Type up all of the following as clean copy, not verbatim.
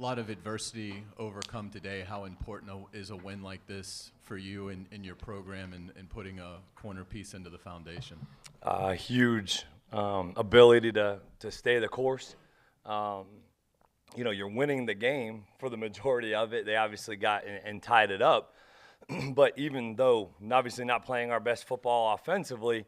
A lot of adversity overcome today. How important is a win like this for you in your program and putting a corner piece into the foundation? Huge ability to stay the course. You're winning the game for the majority of it. They obviously got and tied it up. But even though obviously not playing our best football offensively,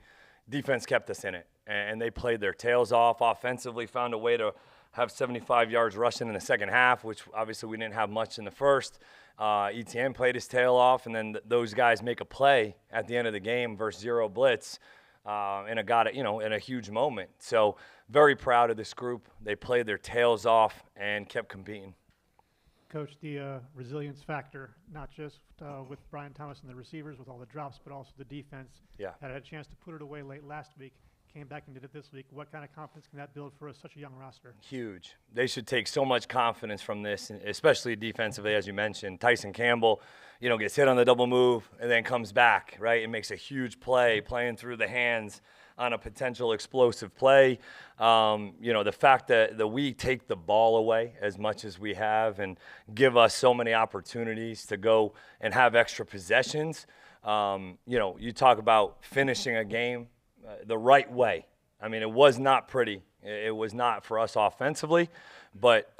defense kept us in it. And they played their tails off offensively, found a way to have 75 yards rushing in the second half, which obviously we didn't have much in the first. ETN played his tail off, and then those guys make a play at the end of the game versus zero blitz, and it got it, in a huge moment. So very proud of this group. They played their tails off and kept competing. Coach, the resilience factor, not just with Brian Thomas and the receivers with all the drops, but also the defense. Yeah. Had a chance to put it away late last week, came back and did it this week. What kind of confidence can that build for such a young roster? Huge. They should take so much confidence from this, especially defensively, as you mentioned. Tyson Campbell, gets hit on the double move and then comes back, right, and makes a huge play, playing through the hands on a potential explosive play. The fact that we take the ball away as much as we have and give us so many opportunities to go and have extra possessions. You talk about finishing a game the right way. I mean, it was not pretty. It was not for us offensively, but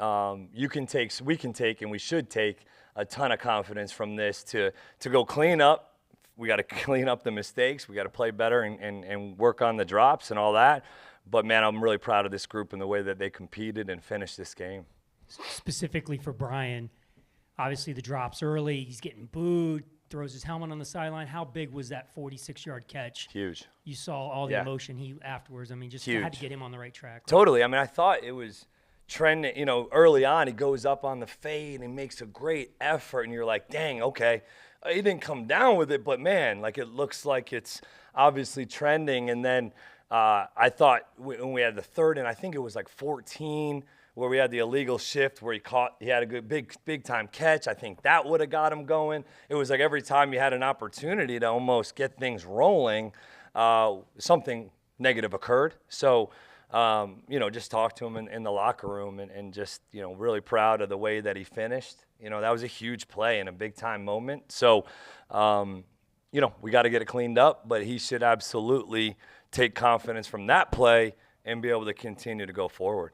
we can take, and we should take a ton of confidence from this to go clean up. We got to clean up the mistakes. We got to play better and work on the drops and all that. But, man, I'm really proud of this group and the way that they competed and finished this game. Specifically for Brian, obviously the drops early. He's getting booed, throws his helmet on the sideline. How big was that 46-yard catch? Huge. You saw all the emotion afterwards. I mean, just Huge. had to get him on the right track. Right? Totally. I mean, I thought it was trending. Early on he goes up on the fade and makes a great effort, and you're like, dang, okay. He didn't come down with it, but, man, it looks like it's obviously trending. And then I thought when we had the third, and I think it was 14, where we had the illegal shift where he had a good big time catch. I think that would have got him going. It was every time you had an opportunity to almost get things rolling, something negative occurred. So, just talk to him in the locker room and just, really proud of the way that he finished. That was a huge play and a big-time moment. So, we got to get it cleaned up, but he should absolutely take confidence from that play and be able to continue to go forward.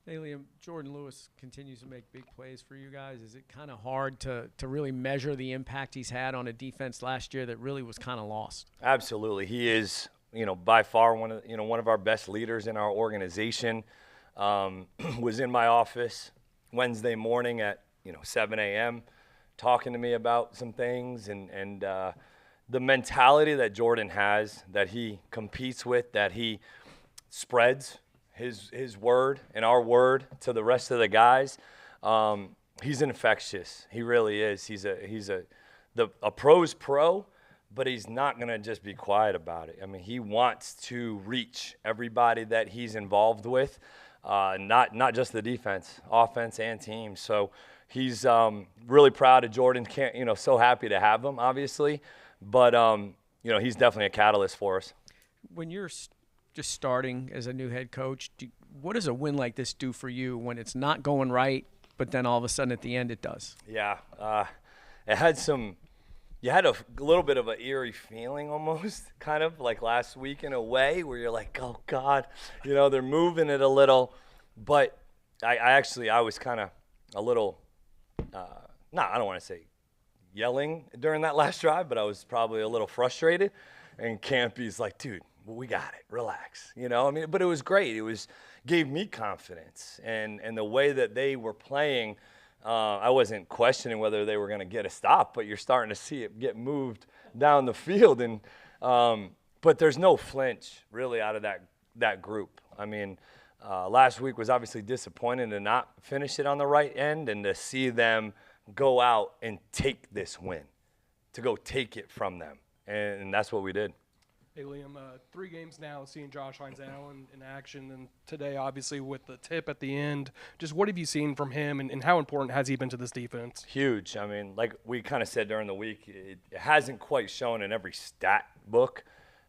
Hey, Liam, Jordan Lewis continues to make big plays for you guys. Is it kind of hard to really measure the impact he's had on a defense last year that really was kind of lost? Absolutely. He is, by far one of our best leaders in our organization. Was in my office Wednesday morning at 7 a.m. talking to me about some things and the mentality that Jordan has, that he competes with, that he spreads his word and our word to the rest of the guys. He's infectious. He really is. He's a pro's pro, but he's not going to just be quiet about it. I mean, he wants to reach everybody that he's involved with. Not just the defense, offense and team. So he's really proud of Jordan. So happy to have him, obviously. But, he's definitely a catalyst for us. When you're just starting as a new head coach, what does a win like this do for you when it's not going right, but then all of a sudden at the end it does? Yeah. It had you had a little bit of an eerie feeling almost, kind of like last week in a way, where you're like, oh, God, they're moving it a little. But I was kind of a little, I don't want to say yelling during that last drive, but I was probably a little frustrated. And Campy's like, dude, we got it, relax. But it was great. Gave me confidence. And the way that they were playing, I wasn't questioning whether they were going to get a stop, but you're starting to see it get moved down the field. And but there's no flinch really out of that group. I mean, last week was obviously disappointing to not finish it on the right end and to see them go out and take this win, to go take it from them. And that's what we did. Hey, Liam, 3 games now seeing Josh Hines Allen in action, and today obviously with the tip at the end. Just what have you seen from him, and how important has he been to this defense? Huge. I mean, like we kind of said during the week, it hasn't quite shown in every stat book,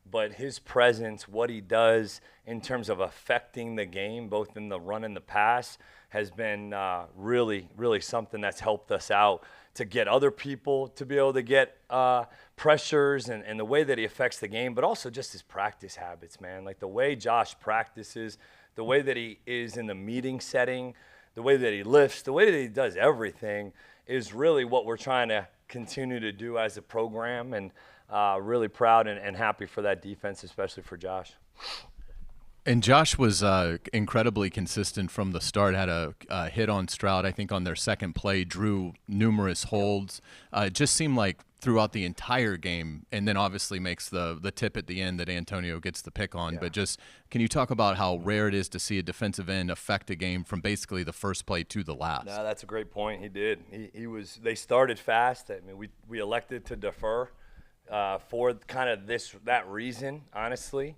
but his presence, what he does in terms of affecting the game, both in the run and the pass, has been really, really something that's helped us out to get other people to be able to get pressures and the way that he affects the game, but also just his practice habits, man. Like the way Josh practices, the way that he is in the meeting setting, the way that he lifts, the way that he does everything is really what we're trying to continue to do as a program, and really proud and happy for that defense, especially for Josh. And Josh was incredibly consistent from the start, had a hit on Stroud, I think, on their second play, drew numerous holds. It just seemed like throughout the entire game, and then obviously makes the tip at the end that Antonio gets the pick on. Yeah. But just can you talk about how rare it is to see a defensive end affect a game from basically the first play to the last? No, that's a great point. He did. They started fast. I mean, we elected to defer for kind of that reason, honestly.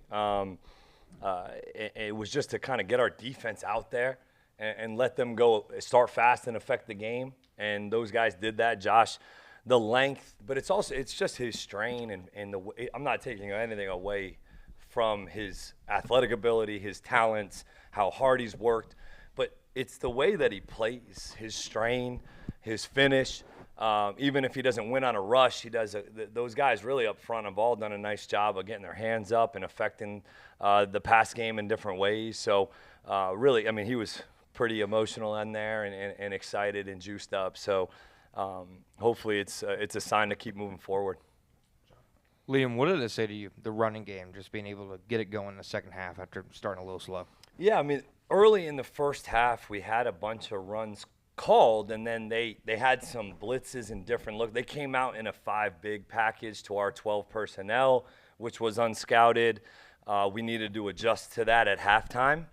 It was just to kind of get our defense out there and let them go start fast and affect the game. And those guys did that. Josh, the length, but it's just his strain and the way. I'm not taking anything away from his athletic ability, his talents, how hard he's worked, but it's the way that he plays, his strain, his finish. Even if he doesn't win on a rush, he does. Those guys really up front have all done a nice job of getting their hands up and affecting the pass game in different ways. So really, I mean, he was pretty emotional in there and excited and juiced up. So hopefully it's a sign to keep moving forward. Liam, what did it say to you, the running game, just being able to get it going in the second half after starting a little slow? Yeah, I mean, early in the first half, we had a bunch of runs called, and then they had some blitzes and different look. They came out in a 5-big package to our 12 personnel, which was unscouted. We needed to adjust to that at halftime,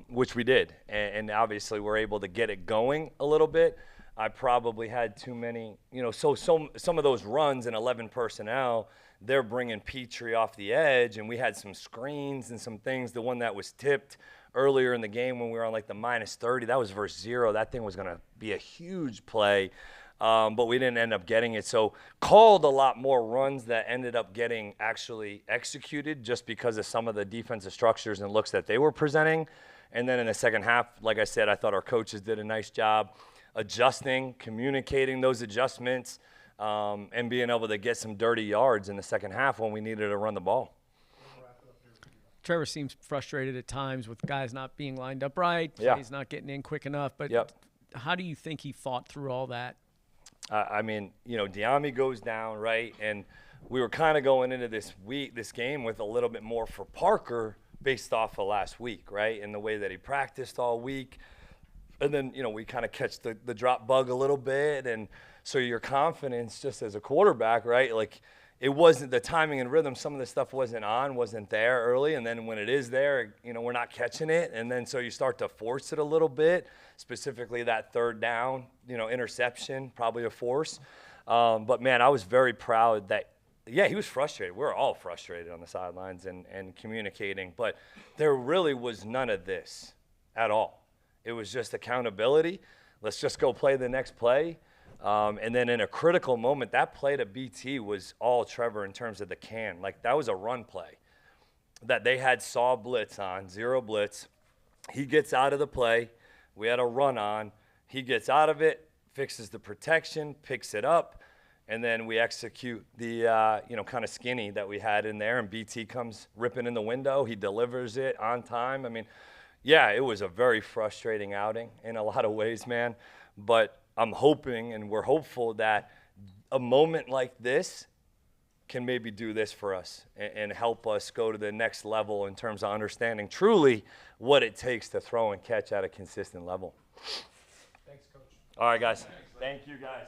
which we did. And obviously we're able to get it going a little bit. I probably had too many, so some of those runs in 11 personnel, they're bringing Petrie off the edge, and we had some screens and some things. The one that was tipped earlier in the game when we were on like the -30, that was versus 0. That thing was going to be a huge play, but we didn't end up getting it. So called a lot more runs that ended up getting actually executed just because of some of the defensive structures and looks that they were presenting. And then in the second half, like I said, I thought our coaches did a nice job adjusting, communicating those adjustments, and being able to get some dirty yards in the second half when we needed to run the ball. Trevor seems frustrated at times with guys not being lined up right. Yeah. He's not getting in quick enough. But Yep. How do you think he fought through all that? I mean, Diami goes down, right? And we were kind of going into this game with a little bit more for Parker based off of last week, right? And the way that he practiced all week. And then, we kind of catch the drop bug a little bit. And so your confidence just as a quarterback, right? Like, it wasn't the timing and rhythm. Some of the stuff wasn't there early. And then when it is there, we're not catching it. And then so you start to force it a little bit, specifically that third down, interception, probably a force. But, man, I was very proud that, yeah, he was frustrated. We were all frustrated on the sidelines and communicating. But there really was none of this at all. It was just accountability. Let's just go play the next play. And then in a critical moment, that play to BT was all Trevor in terms of the can. Like, that was a run play that they had saw blitz on, 0 blitz. He gets out of the play. We had a run on. He gets out of it, fixes the protection, picks it up, and then we execute the, kind of skinny that we had in there, and BT comes ripping in the window. He delivers it on time. I mean, yeah, it was a very frustrating outing in a lot of ways, man. But I'm hoping and we're hopeful that a moment like this can maybe do this for us and help us go to the next level in terms of understanding truly what it takes to throw and catch at a consistent level. Thanks, Coach. All right, guys. Thank you, guys.